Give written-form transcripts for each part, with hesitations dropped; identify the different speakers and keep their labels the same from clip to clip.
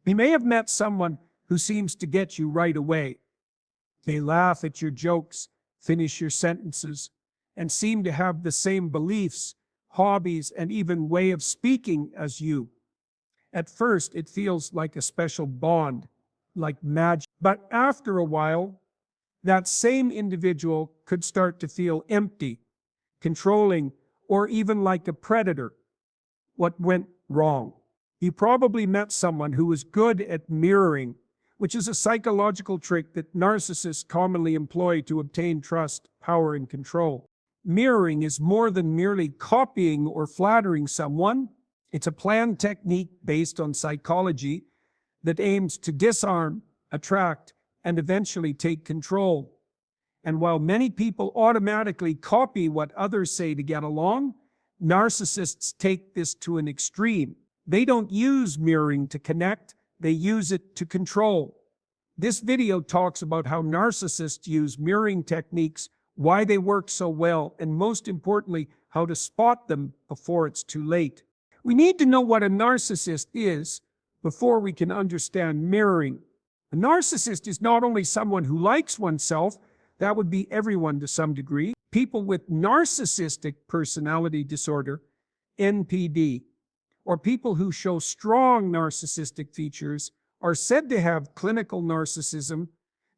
Speaker 1: You may have met someone who seems to get you right away. They laugh at your jokes, finish your sentences, and seem to have the same beliefs, hobbies, and even way of speaking as you. At first, it feels like a special bond, like magic. But after a while, that same individual could start to feel empty, controlling, or even like a predator. What went wrong? You probably met someone who was good at mirroring, which is a psychological trick that narcissists commonly employ to obtain trust, power, and control. Mirroring is more than merely copying or flattering someone. It's a planned technique based on psychology that aims to disarm, attract, and eventually take control. And while many people automatically copy what others say to get along, narcissists take this to an extreme. They don't use mirroring to connect, they use it to control. This video talks about how narcissists use mirroring techniques, why they work so well, and most importantly, how to spot them before it's too late. We need to know what a narcissist is before we can understand mirroring. A narcissist is not only someone who likes oneself, that would be everyone to some degree. People with narcissistic personality disorder, NPD, or people who show strong narcissistic features are said to have clinical narcissism.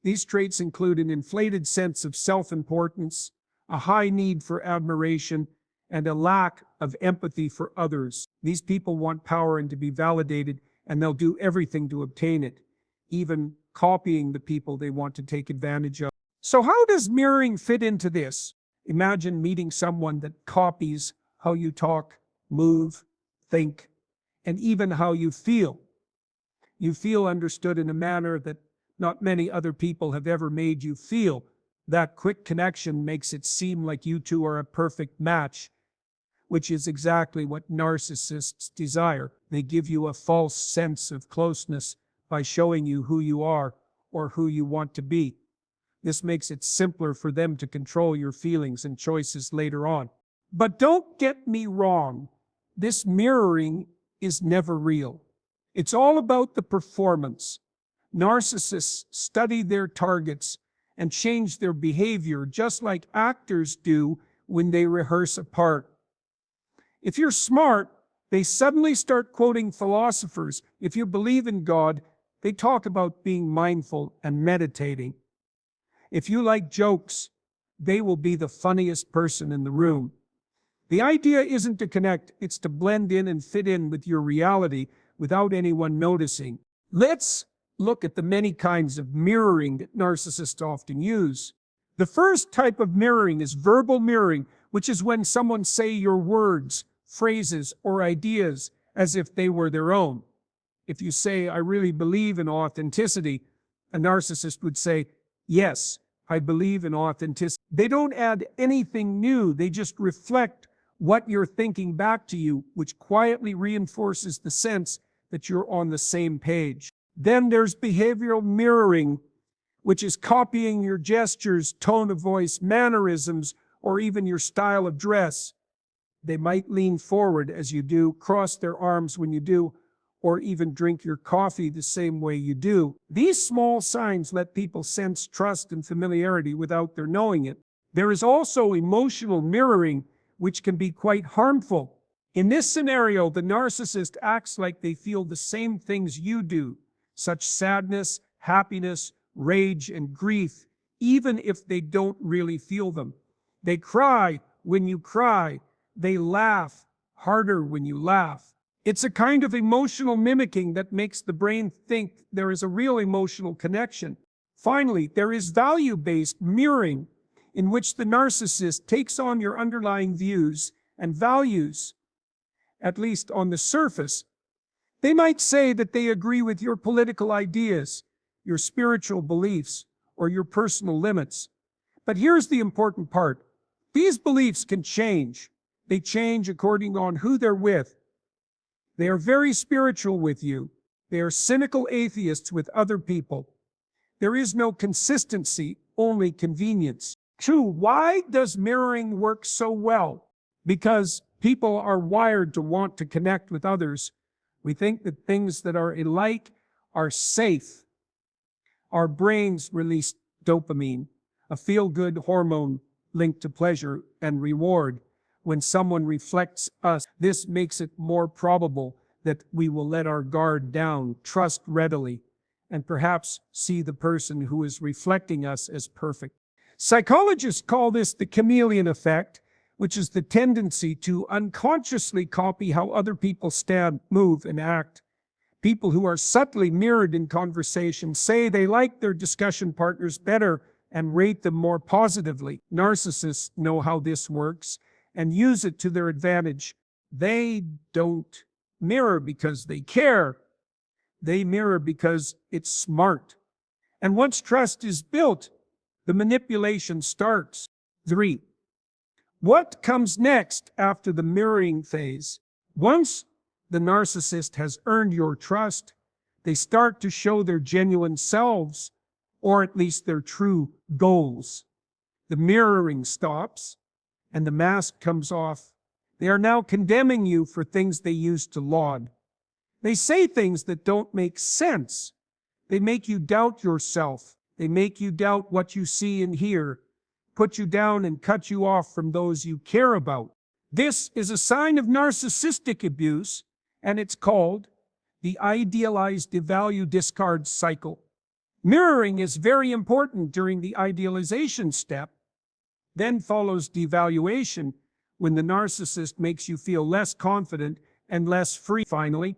Speaker 1: These traits include an inflated sense of self-importance, a high need for admiration, and a lack of empathy for others. These people want power and to be validated, and they'll do everything to obtain it, even copying the people they want to take advantage of. So how does mirroring fit into this? Imagine meeting someone that copies how you talk, move, think, and even how you feel. You feel understood in a manner that not many other people have ever made you feel. That quick connection makes it seem like you two are a perfect match, which is exactly what narcissists desire. They give you a false sense of closeness by showing you who you are or who you want to be. This makes it simpler for them to control your feelings and choices later on. But don't get me wrong, this mirroring is never real. It's all about the performance. Narcissists study their targets and change their behavior just like actors do when they rehearse a part. If you're smart, they suddenly start quoting philosophers. If you believe in God, they talk about being mindful and meditating. If you like jokes, they will be the funniest person in the room. The idea isn't to connect, it's to blend in and fit in with your reality without anyone noticing. Let's look at the many kinds of mirroring that narcissists often use. The first type of mirroring is verbal mirroring, which is when someone says your words, phrases, or ideas as if they were their own. If you say, "I really believe in authenticity," a narcissist would say, "Yes, I believe in authenticity." They don't add anything new, they just reflect what you're thinking back to you, which quietly reinforces the sense that you're on the same page. Then there's behavioral mirroring, which is copying your gestures, tone of voice, mannerisms, or even your style of dress. They might lean forward as you do, cross their arms when you do, or even drink your coffee the same way you do. These small signs let people sense trust and familiarity without their knowing it. There is also emotional mirroring, which can be quite harmful. In this scenario, the narcissist acts like they feel the same things you do, such sadness, happiness, rage, and grief, even if they don't really feel them. They cry when you cry. They laugh harder when you laugh. It's a kind of emotional mimicking that makes the brain think there is a real emotional connection. Finally, there is value-based mirroring, in which the narcissist takes on your underlying views and values, at least on the surface. They might say that they agree with your political ideas, your spiritual beliefs, or your personal limits. But here's the important part. These beliefs can change. They change according on who they're with. They are very spiritual with you. They are cynical atheists with other people. There is no consistency, only convenience. 2. Why does mirroring work so well? Because people are wired to want to connect with others. We think that things that are alike are safe. Our brains release dopamine, a feel-good hormone linked to pleasure and reward. When someone reflects us, this makes it more probable that we will let our guard down, trust readily, and perhaps see the person who is reflecting us as perfect. Psychologists call this the chameleon effect, which is the tendency to unconsciously copy how other people stand, move, and act. People who are subtly mirrored in conversation say they like their discussion partners better and rate them more positively. Narcissists know how this works and use it to their advantage. They don't mirror because they care. They mirror because it's smart. And once trust is built, the manipulation starts. 3. What comes next after the mirroring phase? Once the narcissist has earned your trust, they start to show their genuine selves, or at least their true goals. The mirroring stops, and the mask comes off. They are now condemning you for things they used to laud. They say things that don't make sense. They make you doubt yourself. They make you doubt what you see and hear, put you down and cut you off from those you care about. This is a sign of narcissistic abuse, and it's called the idealized devalue discard cycle. Mirroring is very important during the idealization step. Then follows devaluation, when the narcissist makes you feel less confident and less free. Finally,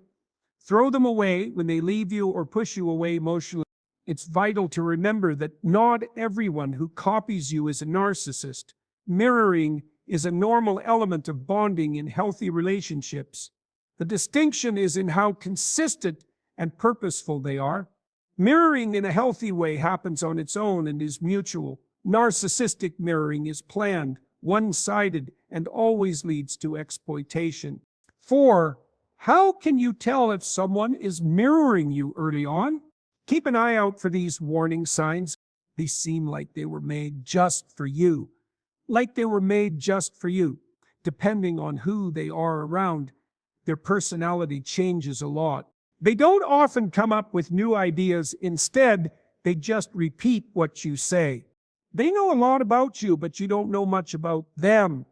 Speaker 1: throw them away when they leave you or push you away emotionally. It's vital to remember that not everyone who copies you is a narcissist. Mirroring is a normal element of bonding in healthy relationships. The distinction is in how consistent and purposeful they are. Mirroring in a healthy way happens on its own and is mutual. Narcissistic mirroring is planned, one-sided, and always leads to exploitation. 4. How can you tell if someone is mirroring you early on? Keep an eye out for these warning signs. They seem like they were made just for you. Like they were made just for you. Depending on who they are around, their personality changes a lot. They don't often come up with new ideas. Instead, they just repeat what you say. They know a lot about you, but you don't know much about them.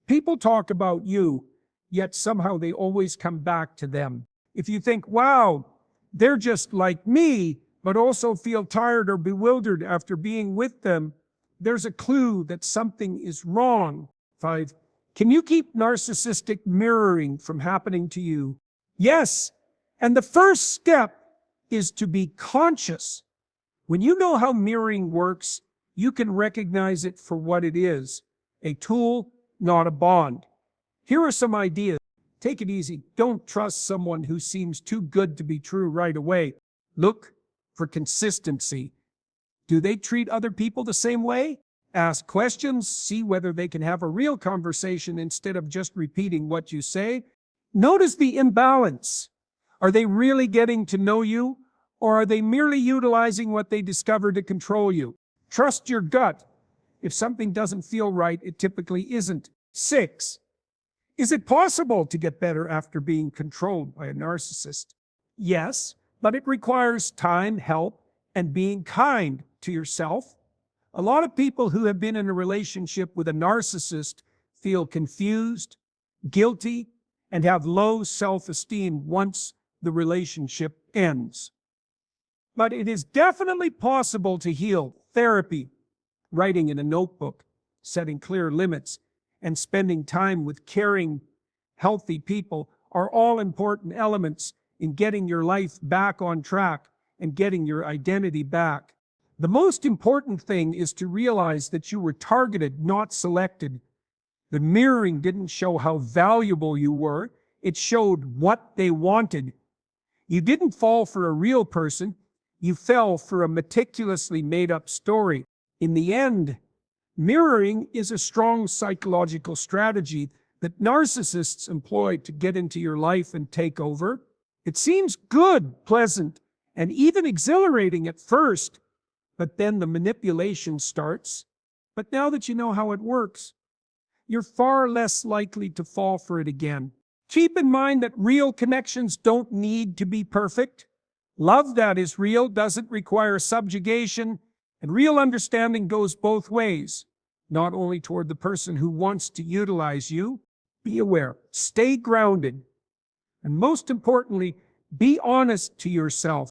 Speaker 1: People talk about you, yet somehow they always come back to them. If you think, wow, they're just like me, but also feel tired or bewildered after being with them, there's a clue that something is wrong. 5. Can you keep narcissistic mirroring from happening to you? Yes, and the first step is to be conscious. When you know how mirroring works, you can recognize it for what it is, a tool, not a bond. Here are some ideas. Take it easy. Don't trust someone who seems too good to be true right away. Look for consistency. Do they treat other people the same way? Ask questions, see whether they can have a real conversation instead of just repeating what you say. Notice the imbalance. Are they really getting to know you, or are they merely utilizing what they discover to control you? Trust your gut. If something doesn't feel right, it typically isn't. 6. Is it possible to get better after being controlled by a narcissist? Yes, but it requires time, help, and being kind to yourself. A lot of people who have been in a relationship with a narcissist feel confused, guilty, and have low self-esteem once the relationship ends. But it is definitely possible to heal. Therapy, writing in a notebook, setting clear limits, and spending time with caring, healthy people are all important elements in getting your life back on track and getting your identity back. The most important thing is to realize that you were targeted, not selected. The mirroring didn't show how valuable you were. It showed what they wanted. You didn't fall for a real person. You fell for a meticulously made-up story. In the end, mirroring is a strong psychological strategy that narcissists employ to get into your life and take over. It seems good, pleasant, and even exhilarating at first, but then the manipulation starts. But now that you know how it works, you're far less likely to fall for it again. Keep in mind that real connections don't need to be perfect. Love that is real doesn't require subjugation, and real understanding goes both ways, not only toward the person who wants to utilize you. Be aware, stay grounded, and most importantly, be honest to yourself.